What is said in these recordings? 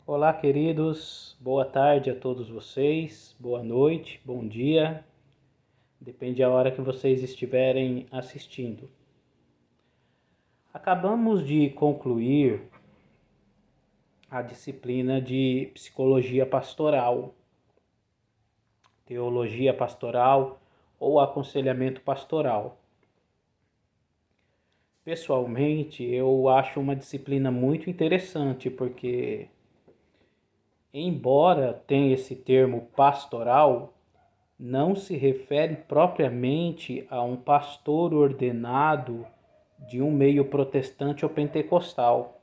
Olá, queridos. Boa tarde a todos vocês. Boa noite, bom dia. Depende da hora que vocês estiverem assistindo. Acabamos de concluir a disciplina de psicologia pastoral, teologia pastoral ou aconselhamento pastoral. Pessoalmente, eu acho uma disciplina muito interessante porque, embora tenha esse termo pastoral, não se refere propriamente a um pastor ordenado de um meio protestante ou pentecostal,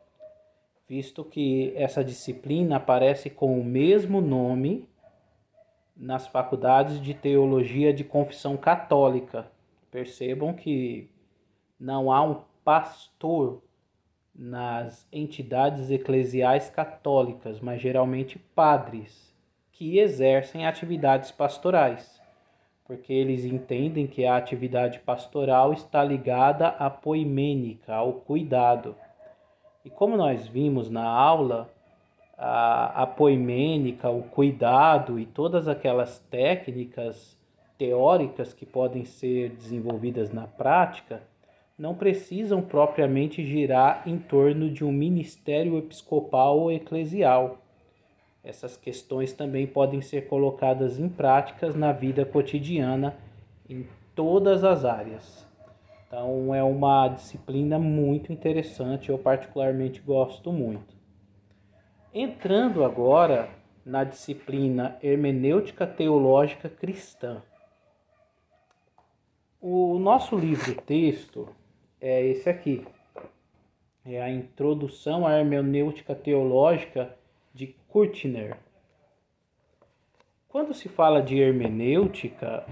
visto que essa disciplina aparece com o mesmo nome nas faculdades de teologia de confissão católica. Percebam que não há um pastor nas entidades eclesiais católicas, mas geralmente padres que exercem atividades pastorais, porque eles entendem que a atividade pastoral está ligada à poimênica, ao cuidado. E como nós vimos na aula, a poimênica, o cuidado e todas aquelas técnicas teóricas que podem ser desenvolvidas na prática não precisam propriamente girar em torno de um ministério episcopal ou eclesial. Essas questões também podem ser colocadas em práticas na vida cotidiana em todas as áreas. Então é uma disciplina muito interessante, eu particularmente gosto muito. Entrando agora na disciplina Hermenêutica Teológica Cristã. O nosso livro-texto é esse aqui. É a Introdução à Hermenêutica Teológica de Kurtner. Quando se fala de hermenêutica,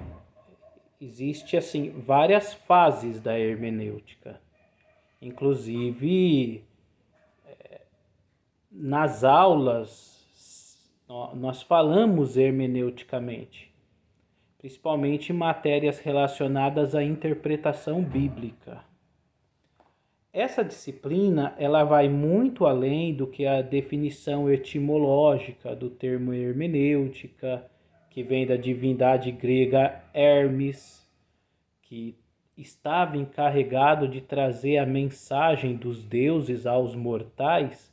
existe assim várias fases da hermenêutica. Inclusive, nas aulas nós falamos hermeneuticamente, principalmente em matérias relacionadas à interpretação bíblica. Essa disciplina ela vai muito além do que a definição etimológica do termo hermenêutica, que vem da divindade grega Hermes, que estava encarregado de trazer a mensagem dos deuses aos mortais,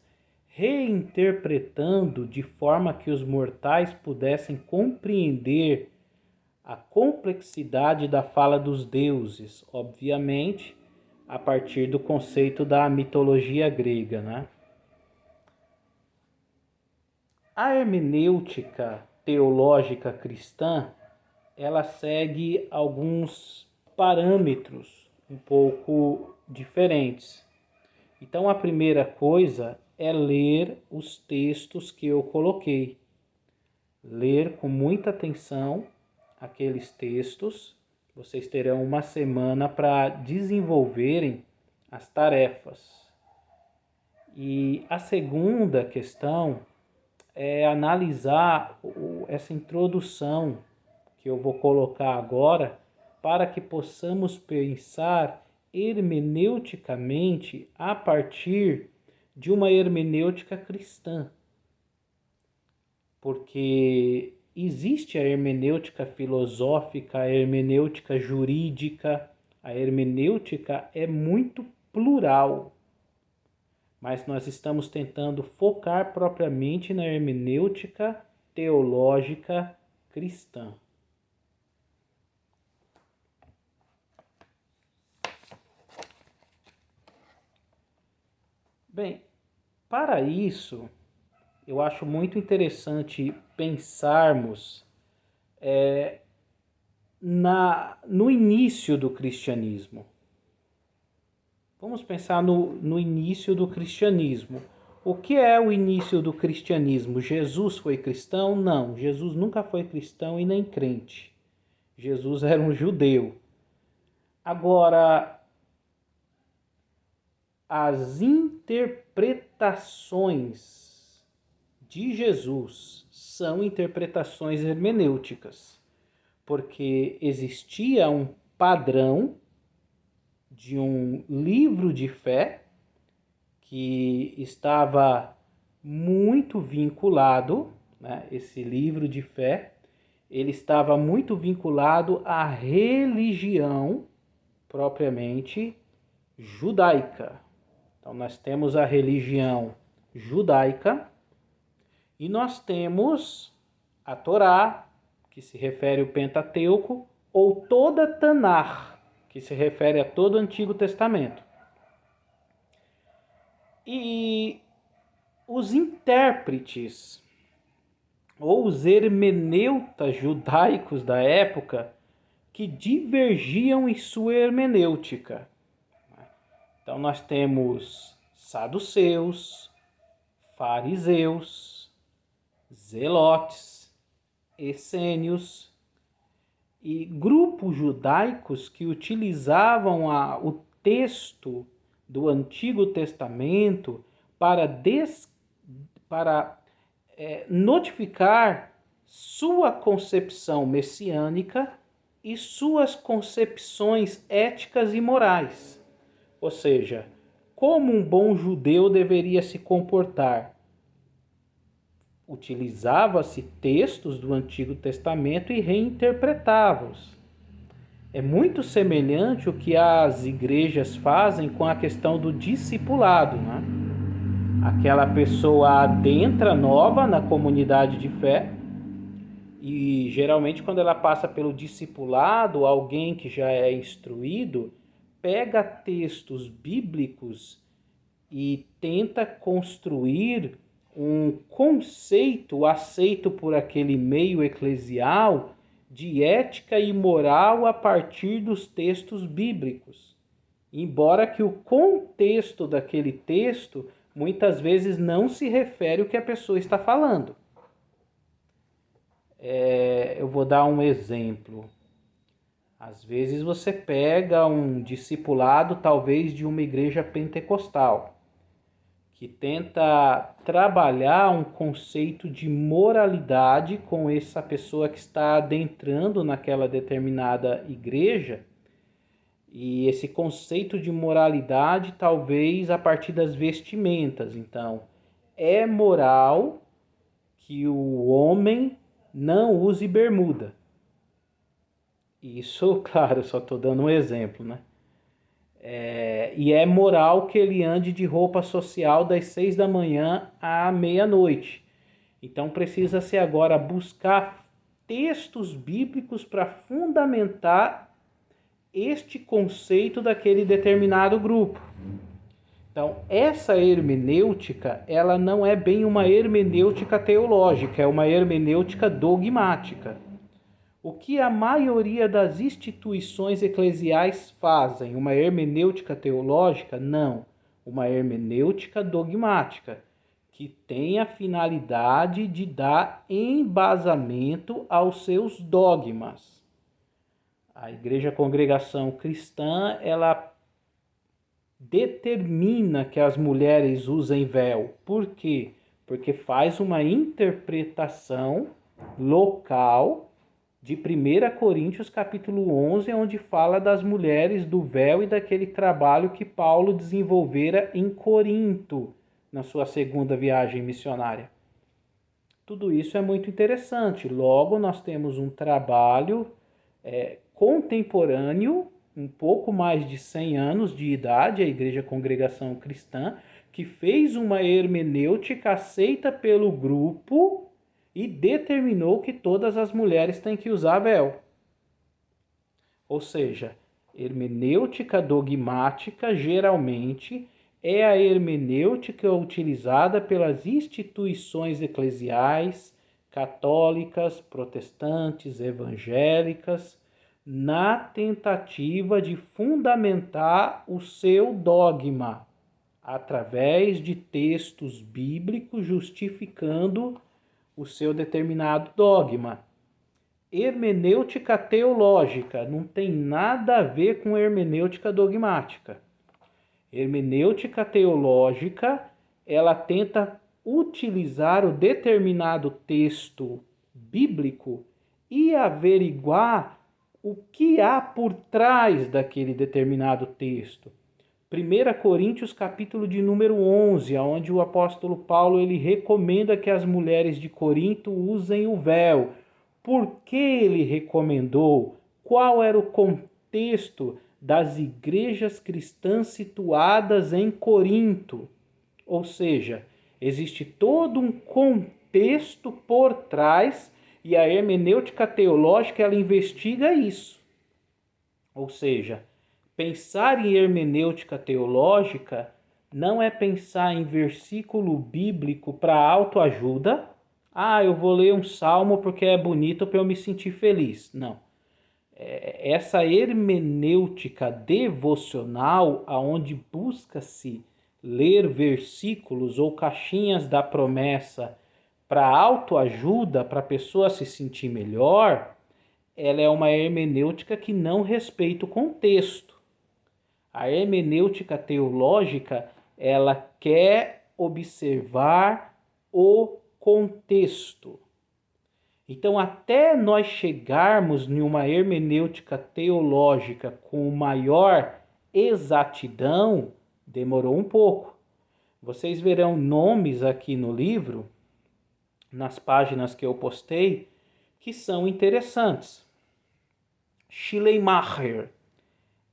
reinterpretando de forma que os mortais pudessem compreender a complexidade da fala dos deuses, obviamente, a partir do conceito da mitologia grega, né? A hermenêutica teológica cristã, ela segue alguns parâmetros um pouco diferentes. Então, a primeira coisa é ler os textos que eu coloquei. Ler com muita atenção aqueles textos. Vocês terão uma semana para desenvolverem as tarefas. E a segunda questão é analisar essa introdução que eu vou colocar agora para que possamos pensar hermeneuticamente a partir de uma hermenêutica cristã. Porque existe a hermenêutica filosófica, a hermenêutica jurídica, a hermenêutica é muito plural, mas nós estamos tentando focar propriamente na hermenêutica teológica cristã. Bem, para isso, eu acho muito interessante pensarmos no início do cristianismo. Vamos pensar no início do cristianismo. O que é o início do cristianismo? Jesus foi cristão? Não, Jesus nunca foi cristão e nem crente. Jesus era um judeu. Agora, as interpretações de Jesus são interpretações hermenêuticas, porque existia um padrão de um livro de fé que estava muito vinculado, né, esse livro de fé, ele estava muito vinculado à religião propriamente judaica. Então nós temos a religião judaica e nós temos a Torá, que se refere ao Pentateuco, ou toda Tanakh, que se refere a todo o Antigo Testamento. E os intérpretes ou os hermeneutas judaicos da época que divergiam em sua hermenêutica. Então nós temos saduceus, fariseus, zelotes, essênios e grupos judaicos que utilizavam o texto do Antigo Testamento para notificar sua concepção messiânica e suas concepções éticas e morais. Ou seja, como um bom judeu deveria se comportar. Utilizava-se textos do Antigo Testamento e reinterpretava-os. É muito semelhante ao que as igrejas fazem com a questão do discipulado, né? Aquela pessoa adentra nova na comunidade de fé e geralmente quando ela passa pelo discipulado, alguém que já é instruído pega textos bíblicos e tenta construir um conceito aceito por aquele meio eclesial de ética e moral a partir dos textos bíblicos. Embora que o contexto daquele texto muitas vezes não se refere ao que a pessoa está falando. Eu vou dar um exemplo. Às vezes você pega um discipulado, talvez de uma igreja pentecostal, que tenta trabalhar um conceito de moralidade com essa pessoa que está adentrando naquela determinada igreja. E esse conceito de moralidade, talvez a partir das vestimentas. Então, é moral que o homem não use bermuda. Isso, claro, só estou dando um exemplo, né? E é moral que ele ande de roupa social das 6 da manhã à meia-noite. Então precisa-se agora buscar textos bíblicos para fundamentar este conceito daquele determinado grupo. Então, essa hermenêutica, ela não é bem uma hermenêutica teológica, é uma hermenêutica dogmática. O que a maioria das instituições eclesiais fazem? Uma hermenêutica teológica? Não. Uma hermenêutica dogmática, que tem a finalidade de dar embasamento aos seus dogmas. A Igreja Congregação Cristã, ela determina que as mulheres usem véu. Por quê? Porque faz uma interpretação local de 1 Coríntios capítulo 11, onde fala das mulheres, do véu e daquele trabalho que Paulo desenvolvera em Corinto, na sua segunda viagem missionária. Tudo isso é muito interessante. Logo, nós temos um trabalho contemporâneo, um pouco mais de 100 anos de idade, a Igreja Congregação Cristã, que fez uma hermenêutica aceita pelo grupo e determinou que todas as mulheres têm que usar véu. Ou seja, hermenêutica dogmática geralmente é a hermenêutica utilizada pelas instituições eclesiais, católicas, protestantes, evangélicas, na tentativa de fundamentar o seu dogma através de textos bíblicos justificando o seu determinado dogma. Hermenêutica teológica não tem nada a ver com hermenêutica dogmática. Hermenêutica teológica, ela tenta utilizar o determinado texto bíblico e averiguar o que há por trás daquele determinado texto. 1 Coríntios capítulo de número 11, onde o apóstolo Paulo ele recomenda que as mulheres de Corinto usem o véu. Por que ele recomendou? Qual era o contexto das igrejas cristãs situadas em Corinto? Ou seja, existe todo um contexto por trás e a hermenêutica teológica ela investiga isso. Ou seja, pensar em hermenêutica teológica não é pensar em versículo bíblico para autoajuda. Eu vou ler um salmo porque é bonito para eu me sentir feliz. Não. Essa hermenêutica devocional, aonde busca-se ler versículos ou caixinhas da promessa para autoajuda, para a pessoa se sentir melhor, ela é uma hermenêutica que não respeita o contexto. A hermenêutica teológica, ela quer observar o contexto. Então, até nós chegarmos em uma hermenêutica teológica com maior exatidão, demorou um pouco. Vocês verão nomes aqui no livro, nas páginas que eu postei, que são interessantes. Schleiermacher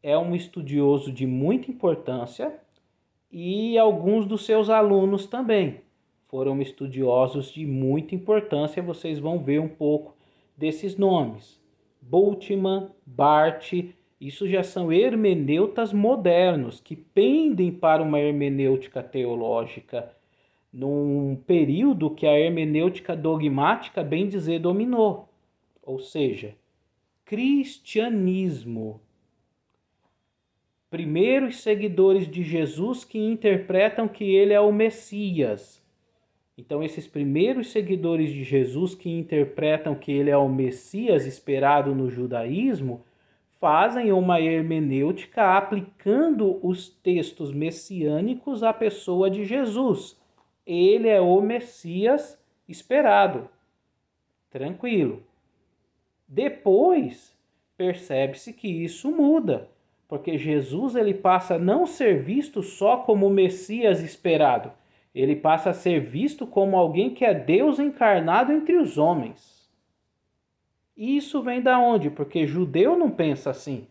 é um estudioso de muita importância e alguns dos seus alunos também foram estudiosos de muita importância. Vocês vão ver um pouco desses nomes. Bultmann, Barth, isso já são hermeneutas modernos que pendem para uma hermenêutica teológica num período que a hermenêutica dogmática, bem dizer, dominou. Ou seja, cristianismo. Primeiros seguidores de Jesus que interpretam que ele é o Messias. Então, esses primeiros seguidores de Jesus que interpretam que ele é o Messias esperado no judaísmo, fazem uma hermenêutica aplicando os textos messiânicos à pessoa de Jesus. Ele é o Messias esperado. Tranquilo. Depois, percebe-se que isso muda, porque Jesus ele passa a não ser visto só como o Messias esperado, ele passa a ser visto como alguém que é Deus encarnado entre os homens. E isso vem da onde? Porque judeu não pensa assim.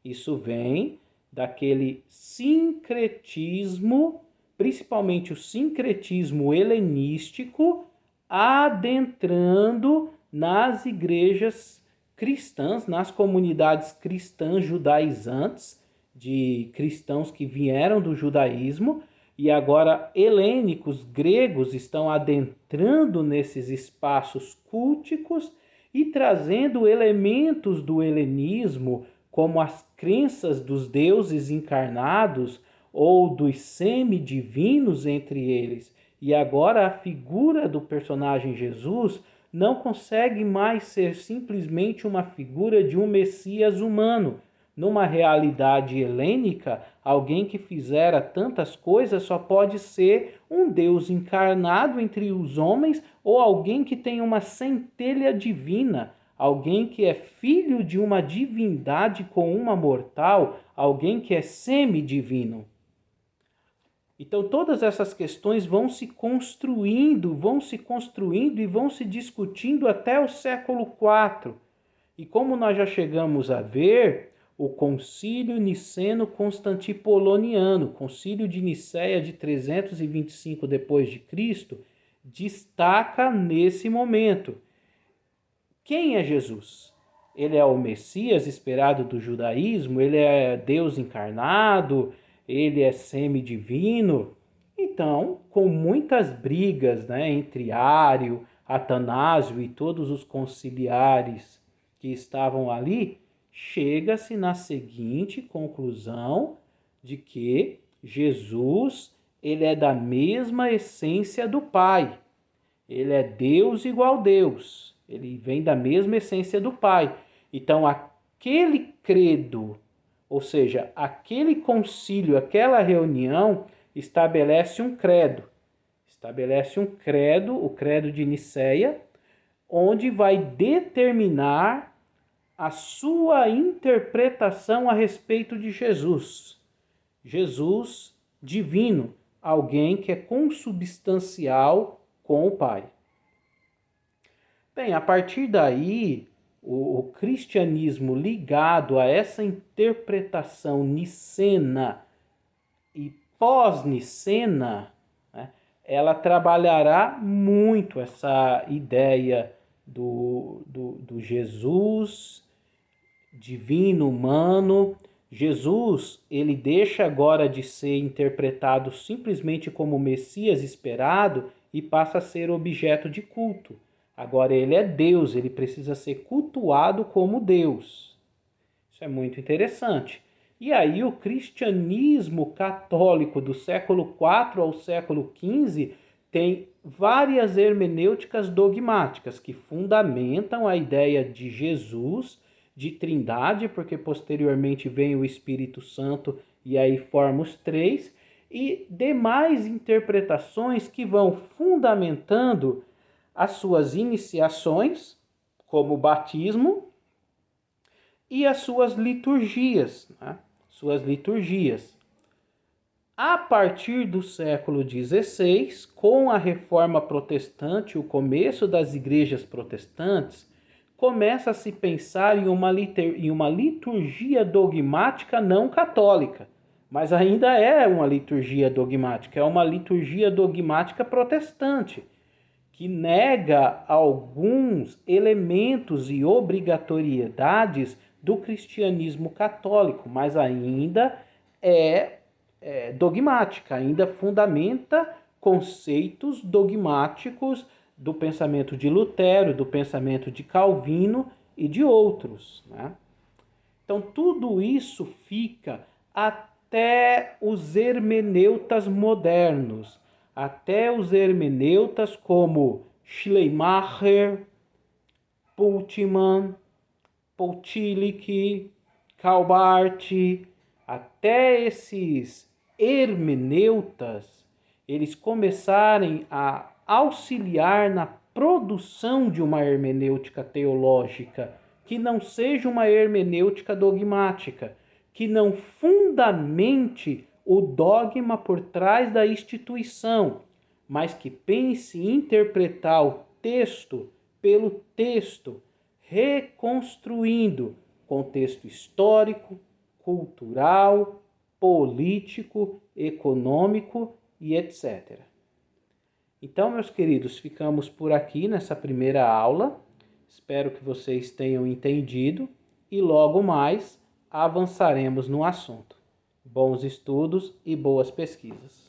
Isso vem daquele sincretismo, principalmente o sincretismo helenístico, adentrando nas igrejas cristãs, nas comunidades cristãs judaizantes, de cristãos que vieram do judaísmo, e agora helênicos, gregos, estão adentrando nesses espaços culticos e trazendo elementos do helenismo, como as crenças dos deuses encarnados ou dos semidivinos entre eles. E agora a figura do personagem Jesus não consegue mais ser simplesmente uma figura de um Messias humano. Numa realidade helênica, alguém que fizera tantas coisas só pode ser um Deus encarnado entre os homens ou alguém que tem uma centelha divina, alguém que é filho de uma divindade com uma mortal, alguém que é semidivino. Então todas essas questões vão se construindo e vão se discutindo até o século IV. E como nós já chegamos a ver, o Concílio Niceno-Constantipoloniano, Concílio de Nicéia de 325 d.C., destaca nesse momento. Quem é Jesus? Ele é o Messias esperado do judaísmo? Ele é Deus encarnado? Ele é semidivino? Então, com muitas brigas, entre Ário, Atanásio e todos os conciliares que estavam ali, chega-se na seguinte conclusão de que Jesus ele é da mesma essência do Pai. Ele é Deus igual Deus. Ele vem da mesma essência do Pai. Então, aquele credo, ou seja, aquele concílio, aquela reunião, estabelece um credo. Estabelece um credo, o credo de Nicéia, onde vai determinar a sua interpretação a respeito de Jesus. Jesus divino, alguém que é consubstancial com o Pai. Bem, a partir daí, o cristianismo ligado a essa interpretação nicena e pós-nicena, né, ela trabalhará muito essa ideia do Jesus divino, humano. Jesus, ele deixa agora de ser interpretado simplesmente como o Messias esperado e passa a ser objeto de culto. Agora ele é Deus, ele precisa ser cultuado como Deus. Isso é muito interessante. E aí o cristianismo católico do século IV ao século XV tem várias hermenêuticas dogmáticas que fundamentam a ideia de Jesus, de trindade, porque posteriormente vem o Espírito Santo e aí forma os três, e demais interpretações que vão fundamentando as suas iniciações, como o batismo, e as suas liturgias, né? Suas liturgias. A partir do século XVI, com a Reforma Protestante, o começo das igrejas protestantes, começa a se pensar em uma liturgia dogmática não católica, mas ainda é uma liturgia dogmática, é uma liturgia dogmática protestante, que nega alguns elementos e obrigatoriedades do cristianismo católico, mas ainda é dogmática, ainda fundamenta conceitos dogmáticos do pensamento de Lutero, do pensamento de Calvino e de outros, né? Então tudo isso fica até os hermeneutas modernos, até os hermeneutas como Schleiermacher, Bultmann, Poutillich, Calbart, até esses hermeneutas, eles começarem a auxiliar na produção de uma hermenêutica teológica, que não seja uma hermenêutica dogmática, que não fundamente o dogma por trás da instituição, mas que pense em interpretar o texto pelo texto, reconstruindo contexto histórico, cultural, político, econômico e etc. Então, meus queridos, ficamos por aqui nessa primeira aula. Espero que vocês tenham entendido e logo mais avançaremos no assunto. Bons estudos e boas pesquisas.